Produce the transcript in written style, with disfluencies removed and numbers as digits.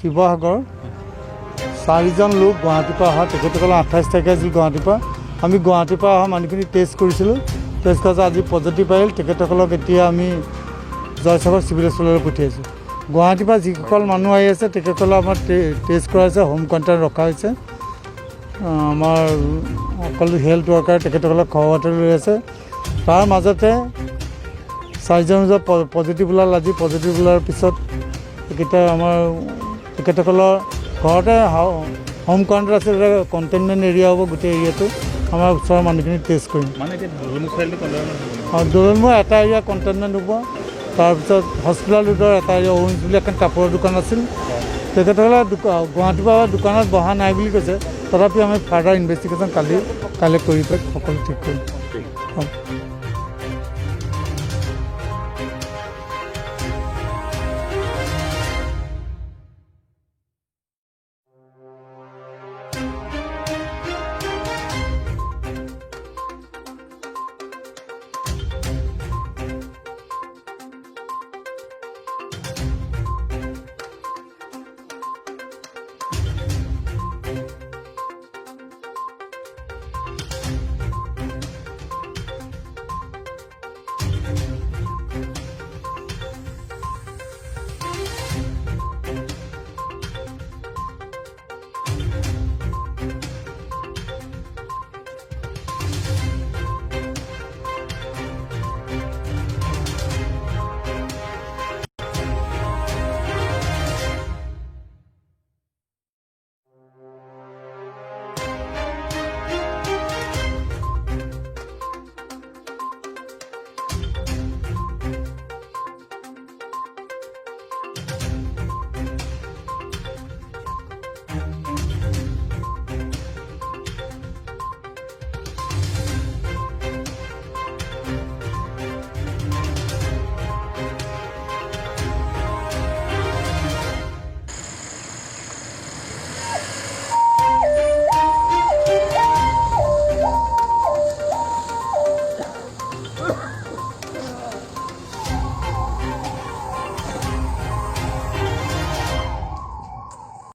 শিৱসাগৰ 4জন লোক গুৱাহাটীৰ পৰা অহা তেখেতসকলৰ 28 তাৰিখে আছিল গুৱাহাটীৰ পৰা আমি গুৱাহাটীৰ পৰা অহা মানুহখিনি টেষ্ট কৰিছিলোঁ টেষ্ট কৰাৰ আজি পজিটিভ আহিল তেখেতসকলক এতিয়া আমি জয়সাগৰ চিভিল হস্পিটেললৈ পঠিয়াইছোঁ গুৱাহাটীৰ পৰা যিসকল মানুহ আহি আছে তেখেতসকলক আমাৰ টেষ্ট কৰাইছে হোম কোৱাৰেণ্টাইন ৰখা হৈছে আমাৰ সকলো হেল্থ ৱৰ্কাৰ তেখেতসকলক খবৰ খাতি লৈ আছে তাৰ মাজতে 4জন পজিটিভ ওলাল আজি পজিটিভ ওলোৱাৰ পিছত এইকেইটা আমাৰ তেখেতসকলৰ ঘৰতে হোম কোৱাৰেণ্টাইন আছে কণ্টেইনমেণ্ট এৰিয়া হ'ব গোটেই এৰিয়াটো আমাৰ ওচৰৰ মানুহখিনি টেষ্ট কৰিম দোলমুখ এটা এৰিয়া কণ্টেইনমেণ্ট হ'ব তাৰপিছত হস্পিটেল ৰোডৰ এটা এৰিয়া অৰুণ বুলি এখন কাপোৰৰ দোকান আছিল তেখেতসকলে গুৱাহাটীৰ পৰা দোকানত বহা নাই বুলি কৈছে তথাপি আমি ফাৰ্ডাৰ ইনভেষ্টিগেশ্যন কাইলৈ কৰি পেলাই সকলো ঠিক কৰিম